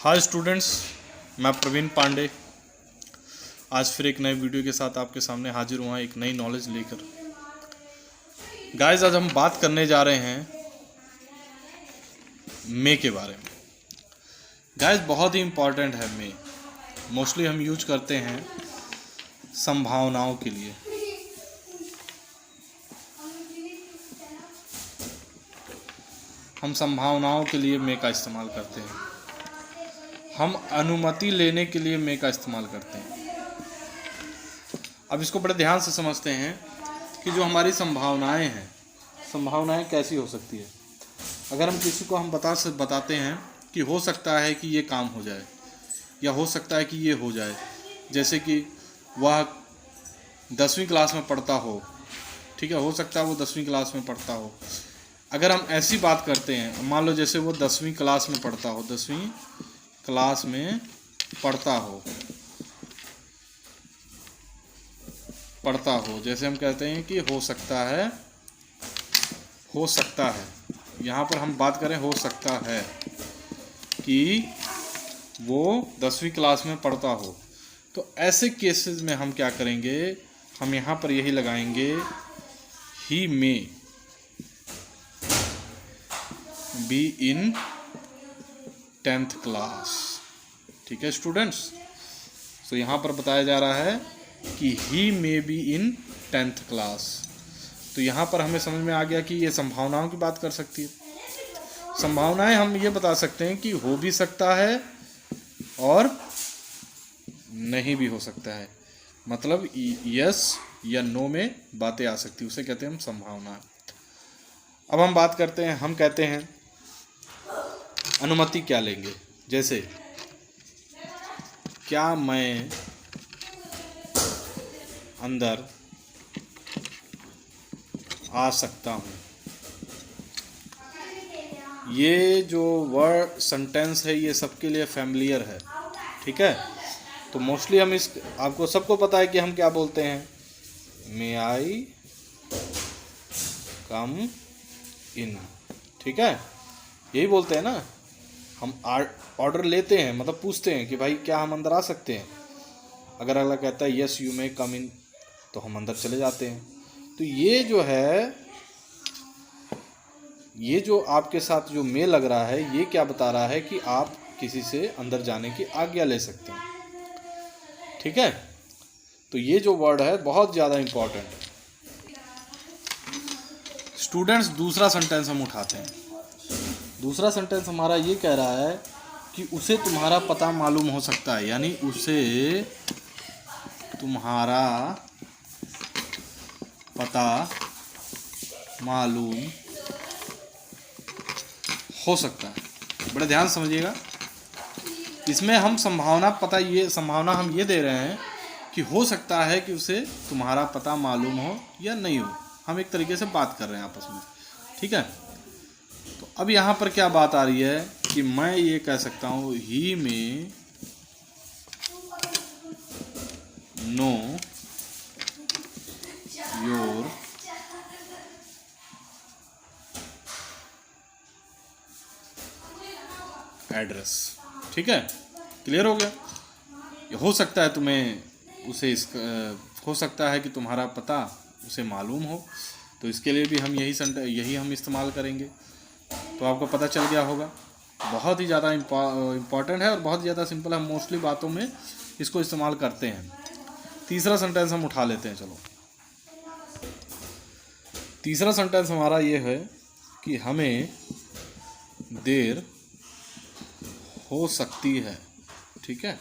Hi students, मैं प्रवीण पांडे आज फिर एक नए वीडियो के साथ आपके सामने हाजिर हुआ एक नई नॉलेज लेकर। गाइस, आज हम बात करने जा रहे हैं मे के बारे में। गाइस, बहुत ही इम्पॉर्टेंट है मे। मोस्टली हम यूज करते हैं संभावनाओं के लिए। हम संभावनाओं के लिए मे का इस्तेमाल करते हैं। हम अनुमति लेने के लिए मे का इस्तेमाल करते हैं। अब इसको बड़े ध्यान से समझते हैं कि जो हमारी संभावनाएं हैं, संभावनाएं कैसी हो सकती है। अगर हम किसी को हम बताते हैं कि हो सकता है कि ये काम हो जाए या हो सकता है कि ये हो जाए, जैसे कि वह 10वीं क्लास में पढ़ता हो, ठीक है, हो सकता है वो 10वीं क्लास में पढ़ता हो। अगर हम ऐसी बात करते हैं, मान लो जैसे वो 10वीं क्लास में पढ़ता हो, 10वीं क्लास में पढ़ता हो, जैसे हम कहते हैं कि हो सकता है। यहाँ पर हम बात करें हो सकता है कि वो 10वीं क्लास में पढ़ता हो, तो ऐसे केसेस में हम क्या करेंगे, हम यहाँ पर यही लगाएंगे, ही may be in 10th class. ठीक है स्टूडेंट्स, तो यहाँ पर बताया जा रहा है कि ही may be in 10th class. तो यहाँ पर हमें समझ में आ गया कि ये संभावनाओं की बात कर सकती है। संभावनाएं हम ये बता सकते हैं कि हो भी सकता है और नहीं भी हो सकता है, मतलब यस या नो में बातें आ सकती है, उसे कहते हैं हम संभावना। अब हम बात करते हैं, हम कहते हैं अनुमति क्या लेंगे। जैसे क्या मैं अंदर आ सकता हूँ। ये जो वर्ड सेंटेंस है ये सबके लिए फैमिलियर है, ठीक है। तो मोस्टली हम आपको सबको पता है कि हम क्या बोलते हैं, मे आई कम इन, ठीक है, यही बोलते हैं ना। हम ऑर्डर लेते हैं, मतलब पूछते हैं कि भाई क्या हम अंदर आ सकते हैं। अगर अगला कहता है यस यू मे कम इन, तो हम अंदर चले जाते हैं। तो ये जो है, ये जो आपके साथ जो मे लग रहा है, ये क्या बता रहा है कि आप किसी से अंदर जाने की आज्ञा ले सकते हैं, ठीक है। तो ये जो वर्ड है बहुत ज़्यादा इम्पॉर्टेंट है स्टूडेंट्स। दूसरा सेंटेंस हम उठाते हैं। दूसरा सेंटेंस हमारा ये कह रहा है कि उसे तुम्हारा पता मालूम हो सकता है, यानी उसे तुम्हारा पता मालूम हो सकता है। बड़े ध्यान से समझिएगा, इसमें हम संभावना हम ये दे रहे हैं कि हो सकता है कि उसे तुम्हारा पता मालूम हो या नहीं हो। हम एक तरीके से बात कर रहे हैं आपस में, ठीक है। तो अब यहाँ पर क्या बात आ रही है कि मैं ये कह सकता हूँ, ही में नो योर एड्रेस, ठीक है, क्लियर हो गया। ये हो सकता है तुम्हें उसे हो सकता है कि तुम्हारा पता उसे मालूम हो, तो इसके लिए भी हम यही हम इस्तेमाल करेंगे। तो आपको पता चल गया होगा, बहुत ही ज़्यादा इम्पॉर्टेंट है और बहुत ज़्यादा सिंपल है। मोस्टली बातों में इसको इस्तेमाल करते हैं। तीसरा सेंटेंस हम उठा लेते हैं, चलो। तीसरा सेंटेंस हमारा ये है कि हमें देर हो सकती है, ठीक है।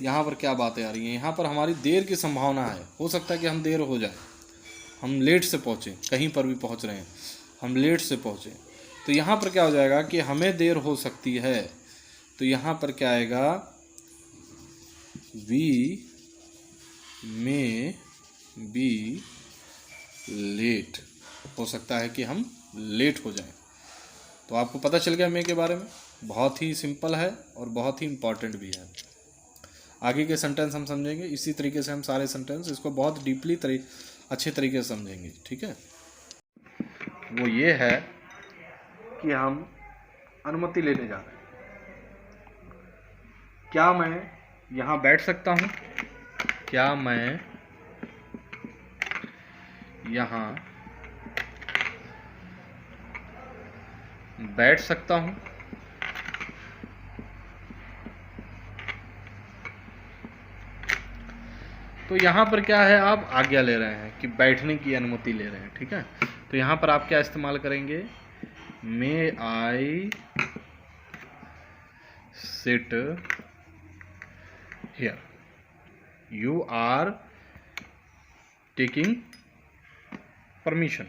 यहाँ पर क्या बातें आ रही हैं, यहाँ पर हमारी देर की संभावना है। हो सकता है कि हम देर हो जाए, हम लेट से पहुँचे, कहीं पर भी पहुँच रहे हैं, हम लेट से पहुँचे, तो यहाँ पर क्या हो जाएगा कि हमें देर हो सकती है। तो यहाँ पर क्या आएगा, वी मे बी लेट, हो सकता है कि हम लेट हो जाएं। तो आपको पता चल गया मे के बारे में। बहुत ही सिंपल है और बहुत ही इम्पॉर्टेंट भी है। आगे के सेंटेंस हम समझेंगे इसी तरीके से, हम सारे सेंटेंस इसको बहुत डीपली अच्छे तरीके से समझेंगे, ठीक है। वो ये है कि हम अनुमति लेने जा रहे हैं। क्या मैं यहाँ बैठ सकता हूँ? क्या मैं यहाँ बैठ सकता हूँ? तो यहाँ पर क्या है, आप आज्ञा ले रहे हैं कि बैठने की अनुमति ले रहे हैं, ठीक है। तो यहाँ पर आप क्या इस्तेमाल करेंगे? May I sit here, you are taking permission.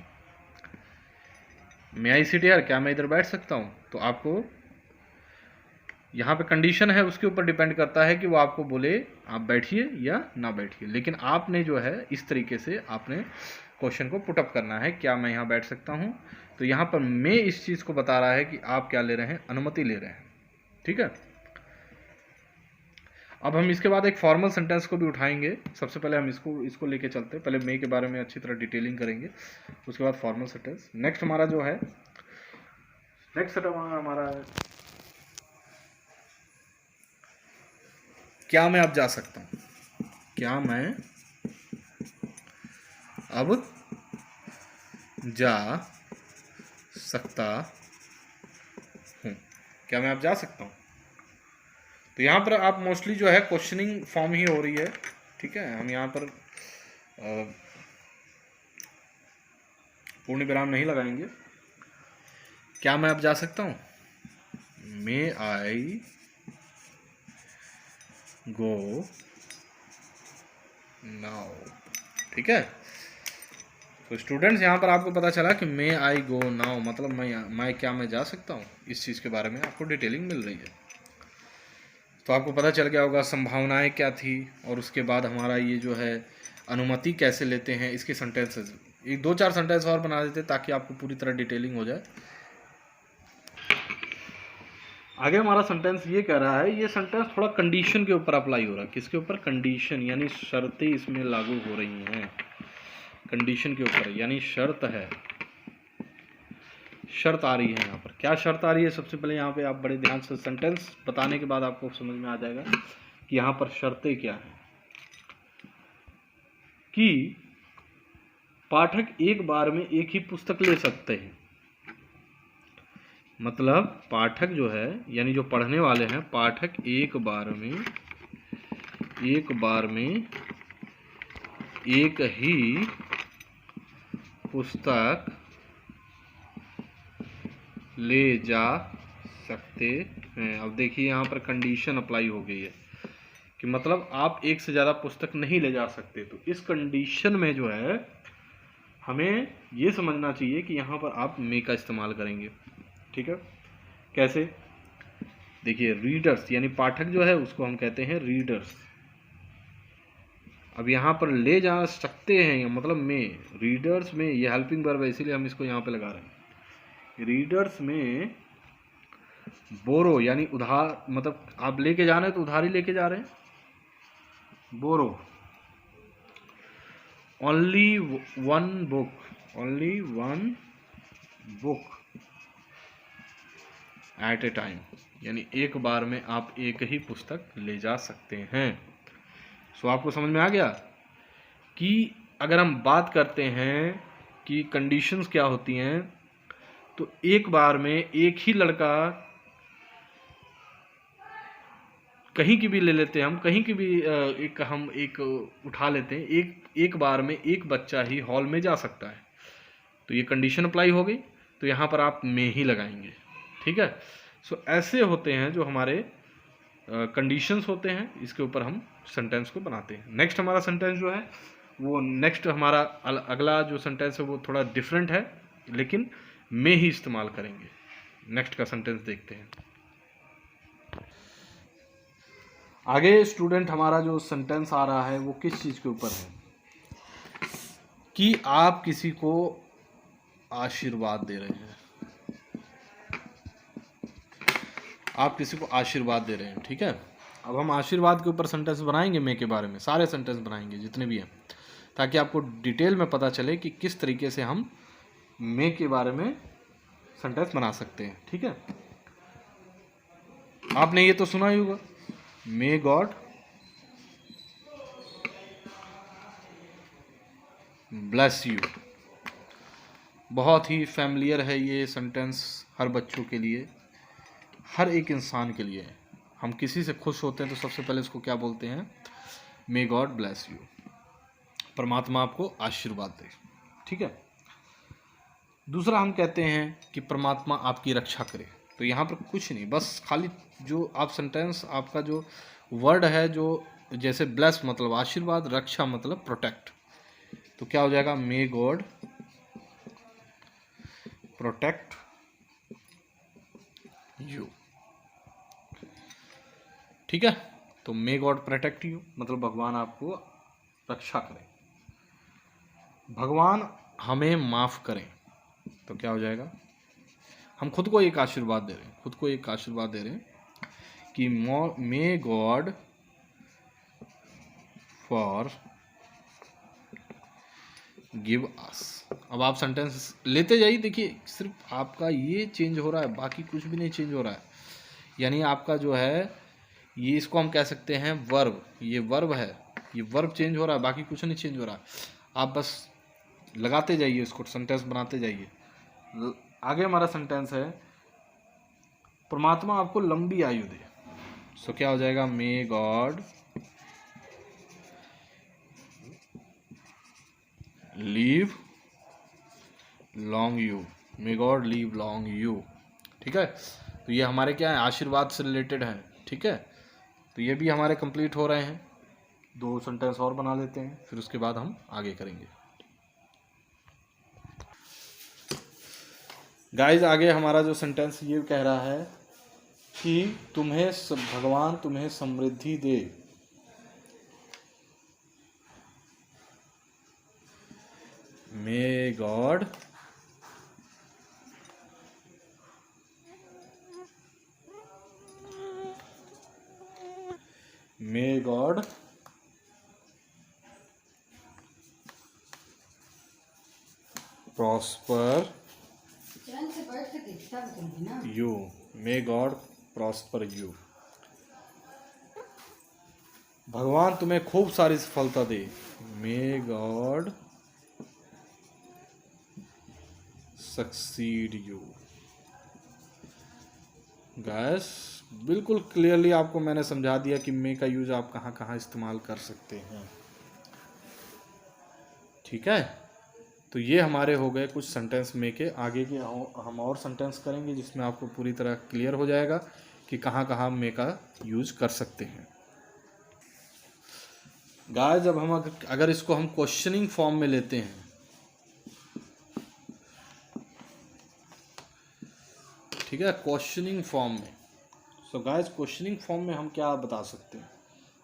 May I sit here, क्या मैं इधर बैठ सकता हूँ? तो आपको यहाँ पे कंडीशन है, उसके ऊपर डिपेंड करता है कि वो आपको बोले आप बैठिए या ना बैठिए। लेकिन आपने जो है इस तरीके से आपने क्वेश्चन को पुटअप करना है, क्या मैं यहाँ बैठ सकता हूँ? तो यहाँ पर मैं इस चीज़ को बता रहा है कि आप क्या ले रहे हैं? अनुमति ले रहे हैं, ठीक है। अब हम इसके बाद एक फॉर्मल सेंटेंस को भी उठाएंगे। सबसे पहले हम इसको लेके चलते हैं। पहले मे के बारे में अच्छी तरह डिटेलिंग करेंगे, उसके बाद फॉर्मल सेंटेंस। नेक्स्ट हमारा जो है, नेक्स्ट हमारा क्या मैं अब जा सकता हूँ? क्या मैं अब जा सकता हूँ? क्या मैं अब जा सकता हूँ? तो यहाँ पर आप मोस्टली जो है क्वेश्चनिंग फॉर्म ही हो रही है, ठीक है। हम यहाँ पर पूर्ण विराम नहीं लगाएंगे। क्या मैं अब जा सकता हूँ? मे आई गो नाउ, ठीक है। तो स्टूडेंट्स, यहाँ पर आपको पता चला कि मे आई गो नाउ मतलब मैं जा सकता हूँ, इस चीज़ के बारे में आपको डिटेलिंग मिल रही है। तो आपको पता चल गया होगा संभावनाएं क्या थी, और उसके बाद हमारा ये जो है अनुमति कैसे लेते हैं, इसके सेंटेंसेस। एक 2-4 सेंटेंस और बना देते ताकि आपको पूरी तरह डिटेलिंग हो जाए। आगे हमारा सेंटेंस ये कह रहा है, ये सेंटेंस थोड़ा कंडीशन के ऊपर अप्लाई हो रहा है। किसके ऊपर? कंडीशन, यानी शर्तें इसमें लागू हो रही हैं कंडीशन के ऊपर, यानी शर्त है, शर्त आ रही है। यहाँ पर क्या शर्त आ रही है? सबसे पहले यहाँ पे आप बड़े ध्यान से, सेंटेंस बताने के बाद आपको समझ में आ जाएगा कि यहाँ पर शर्तें क्या हैं। कि पाठक एक बार में एक ही पुस्तक ले सकते हैं। मतलब पाठक जो है, यानी जो पढ़ने वाले हैं, पाठक एक बार में एक ही पुस्तक ले जा सकते हैं। अब देखिए यहाँ पर कंडीशन अप्लाई हो गई है कि मतलब आप एक से ज़्यादा पुस्तक नहीं ले जा सकते। तो इस कंडीशन में जो है हमें ये समझना चाहिए कि यहाँ पर आप मे का इस्तेमाल करेंगे, ठीक है। कैसे? देखिए, रीडर्स यानी पाठक जो है उसको हम कहते हैं रीडर्स। अब यहाँ पर ले जा सकते हैं मतलब में, रीडर्स में ये हेल्पिंग वर्ब है, इसीलिए हम इसको यहाँ पे लगा रहे हैं। रीडर्स में बोरो यानी उधार, मतलब आप लेके जा रहे हैं तो उधारी लेके जा रहे हैं, borrow. Only one book at a time, यानी एक बार में आप एक ही पुस्तक ले जा सकते हैं। सो आपको समझ में आ गया कि अगर हम बात करते हैं कि कंडीशंस क्या होती हैं, तो एक बार में एक ही लड़का, कहीं की भी ले लेते हैं हम, कहीं की भी एक उठा लेते हैं, एक बार में एक बच्चा ही हॉल में जा सकता है। तो ये कंडीशन अप्लाई हो गई, तो यहाँ पर आप में ही लगाएंगे, ठीक है। सो ऐसे होते हैं जो हमारे कंडीशंस होते हैं, इसके ऊपर हम सेंटेंस को बनाते हैं। नेक्स्ट हमारा सेंटेंस जो है वो, नेक्स्ट हमारा अगला जो सेंटेंस है वो थोड़ा डिफरेंट है, लेकिन में ही इस्तेमाल करेंगे। नेक्स्ट का सेंटेंस देखते हैं। आगे स्टूडेंट हमारा जो सेंटेंस आ रहा है वो किस चीज़ के ऊपर है? कि आप किसी को आशीर्वाद दे रहे हैं, आप किसी को आशीर्वाद दे रहे हैं, ठीक है। अब हम आशीर्वाद के ऊपर सेंटेंस बनाएंगे, मे के बारे में सारे सेंटेंस बनाएंगे जितने भी हैं, ताकि आपको डिटेल में पता चले कि किस तरीके से हम मे के बारे में सेंटेंस बना सकते हैं, ठीक है। आपने ये तो सुना ही होगा मे गॉड ब्लेस यू। बहुत ही फैमिलियर है ये सेंटेंस हर बच्चों के लिए, हर एक इंसान के लिए। हम किसी से खुश होते हैं तो सबसे पहले उसको क्या बोलते हैं? मे गॉड ब्लेस यू, परमात्मा आपको आशीर्वाद दे। ठीक है। दूसरा हम कहते हैं कि परमात्मा आपकी रक्षा करे। तो यहाँ पर कुछ नहीं, बस खाली जो आप सेंटेंस, आपका जो वर्ड है, जो जैसे ब्लेस मतलब आशीर्वाद, रक्षा मतलब प्रोटेक्ट, तो क्या हो जाएगा? May God protect you. ठीक है। तो मे गॉड प्रोटेक्ट यू मतलब भगवान आपको रक्षा करे, भगवान हमें माफ करें। तो क्या हो जाएगा? हम खुद को एक आशीर्वाद दे रहे हैं, खुद को एक आशीर्वाद दे रहे हैं कि may God for give us. अब आप सेंटेंस लेते जाइए, देखिए सिर्फ आपका ये चेंज हो रहा है, बाकी कुछ भी नहीं चेंज हो रहा है। यानी आपका जो है ये, इसको हम कह सकते हैं वर्ब, ये वर्ब है, ये वर्ब चेंज हो रहा है, बाकी कुछ नहीं चेंज हो रहा है। आप बस लगाते जाइए, इसको सेंटेंस बनाते जाइए। आगे हमारा सेंटेंस है परमात्मा आपको लंबी आयु दे। सो क्या हो जाएगा? May God leave long you, may God leave long you. ठीक है। तो ये हमारे क्या है? आशीर्वाद से रिलेटेड है। ठीक है। तो ये भी हमारे कंप्लीट हो रहे हैं। 2 सेंटेंस और बना लेते हैं, फिर उसके बाद हम आगे करेंगे। गाइस, आगे हमारा जो सेंटेंस ये कह रहा है कि भगवान तुम्हें समृद्धि दे। May God prosper you, may God prosper you. भगवान तुम्हें खूब सारी सफलता दे। May God succeed you. Guess, बिल्कुल क्लियरली आपको मैंने समझा दिया कि मे का यूज आप कहाँ कहाँ इस्तेमाल कर सकते हैं। ठीक है। तो ये हमारे हो गए कुछ सेंटेंस मे के। आगे के हम और सेंटेंस करेंगे जिसमें आपको पूरी तरह क्लियर हो जाएगा कि कहाँ कहाँ मे का यूज कर सकते हैं। गाइस, जब हम अगर इसको हम क्वेश्चनिंग फॉर्म में लेते हैं, ठीक है, क्वेश्चनिंग फॉर्म में। सो गाइस, क्वेश्चनिंग फॉर्म में हम क्या बता सकते हैं?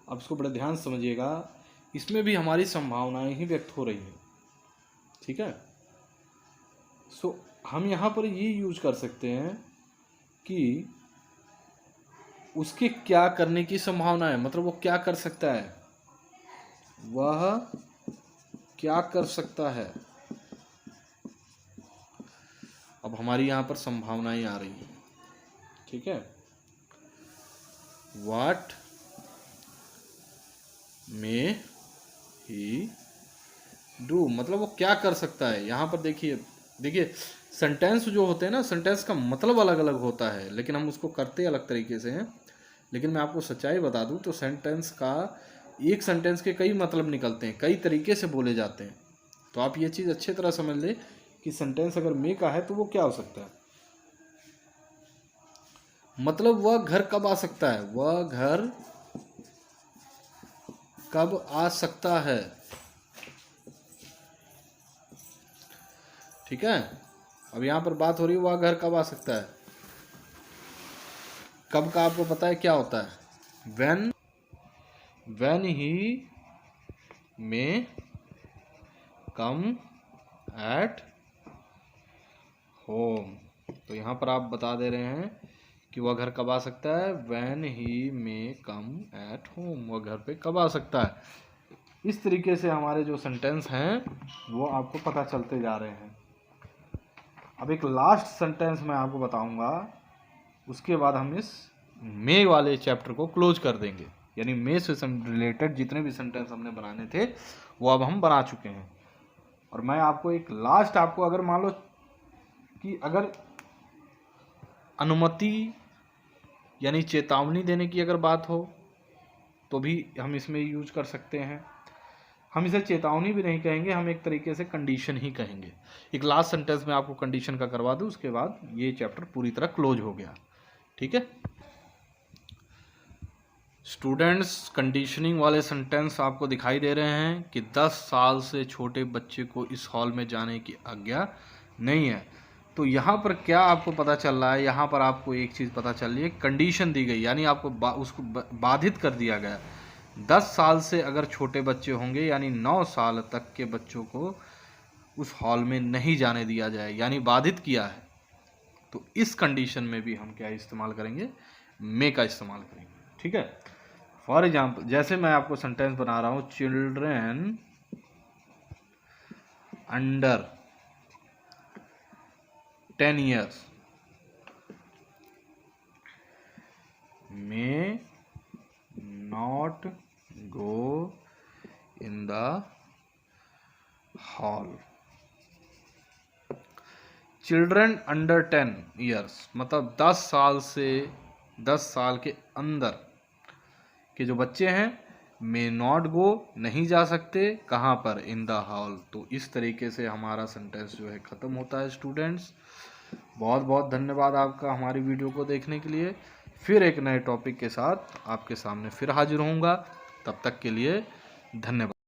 अब इसको बड़े ध्यान से समझिएगा, इसमें भी हमारी संभावनाएं ही व्यक्त हो रही हैं। ठीक है। सो हम यहाँ पर ये यूज कर सकते हैं कि उसके क्या करने की संभावना है, मतलब वो क्या कर सकता है, वह क्या कर सकता है। अब हमारी यहाँ पर संभावनाएं आ रही हैं। ठीक है। What may he do, मतलब वो क्या कर सकता है। यहाँ पर देखिए सेंटेंस जो होते हैं ना, सेंटेंस का मतलब अलग अलग होता है, लेकिन हम उसको करते अलग तरीके से हैं। लेकिन मैं आपको सच्चाई बता दूं तो सेंटेंस का, एक सेंटेंस के कई मतलब निकलते हैं, कई तरीके से बोले जाते हैं। तो आप ये चीज़ अच्छी तरह समझ ले कि सेंटेंस अगर मे का है तो वो क्या हो सकता है। मतलब वह घर कब आ सकता है, वह घर कब आ सकता है। ठीक है। अब यहां पर बात हो रही है वह घर कब आ सकता है। कब का आपको पता है क्या होता है? when he may come at home। तो यहां पर आप बता दे रहे हैं कि वह घर कब आ सकता है। when he may come at home, वह घर पे कब आ सकता है। इस तरीके से हमारे जो सेंटेंस हैं वो आपको पता चलते जा रहे हैं। अब एक लास्ट सेंटेंस मैं आपको बताऊंगा, उसके बाद हम इस मे वाले चैप्टर को क्लोज कर देंगे, यानी मे से रिलेटेड जितने भी सेंटेंस हमने बनाने थे वो अब हम बना चुके हैं। और मैं आपको एक लास्ट, आपको अगर मान लो कि अगर अनुमति यानी चेतावनी देने की अगर बात हो तो भी हम इसमें यूज कर सकते हैं। हम इसे चेतावनी भी नहीं कहेंगे, हम एक तरीके से कंडीशन ही कहेंगे। एक लास्ट सेंटेंस में आपको कंडीशन का करवा दूं, उसके बाद ये चैप्टर पूरी तरह क्लोज हो गया। ठीक है स्टूडेंट्स, कंडीशनिंग वाले सेंटेंस आपको दिखाई दे रहे हैं कि 10 साल से छोटे बच्चे को इस हॉल में जाने की आज्ञा नहीं है। तो यहाँ पर क्या आपको पता चल रहा है, यहाँ पर आपको एक चीज़ पता चल रही है, कंडीशन दी गई, यानी आपको उसको बाधित कर दिया गया। 10 साल से अगर छोटे बच्चे होंगे यानी 9 साल तक के बच्चों को उस हॉल में नहीं जाने दिया जाए, यानी बाधित किया है। तो इस कंडीशन में भी हम क्या इस्तेमाल करेंगे, मे का इस्तेमाल करेंगे। ठीक है, फॉर एग्जाम्पल जैसे मैं आपको सेंटेंस बना रहा हूं, children under 10 years may not go in the hall। Children under 10 years मतलब 10 साल के अंदर के जो बच्चे हैं मे नॉट गो नहीं जा सकते, कहाँ पर, इन द हॉल। तो इस तरीके से हमारा सेंटेंस जो है ख़त्म होता है। स्टूडेंट्स बहुत बहुत धन्यवाद आपका हमारी वीडियो को देखने के लिए। फिर एक नए टॉपिक के साथ आपके सामने फिर हाजिर होऊंगा, तब तक के लिए धन्यवाद।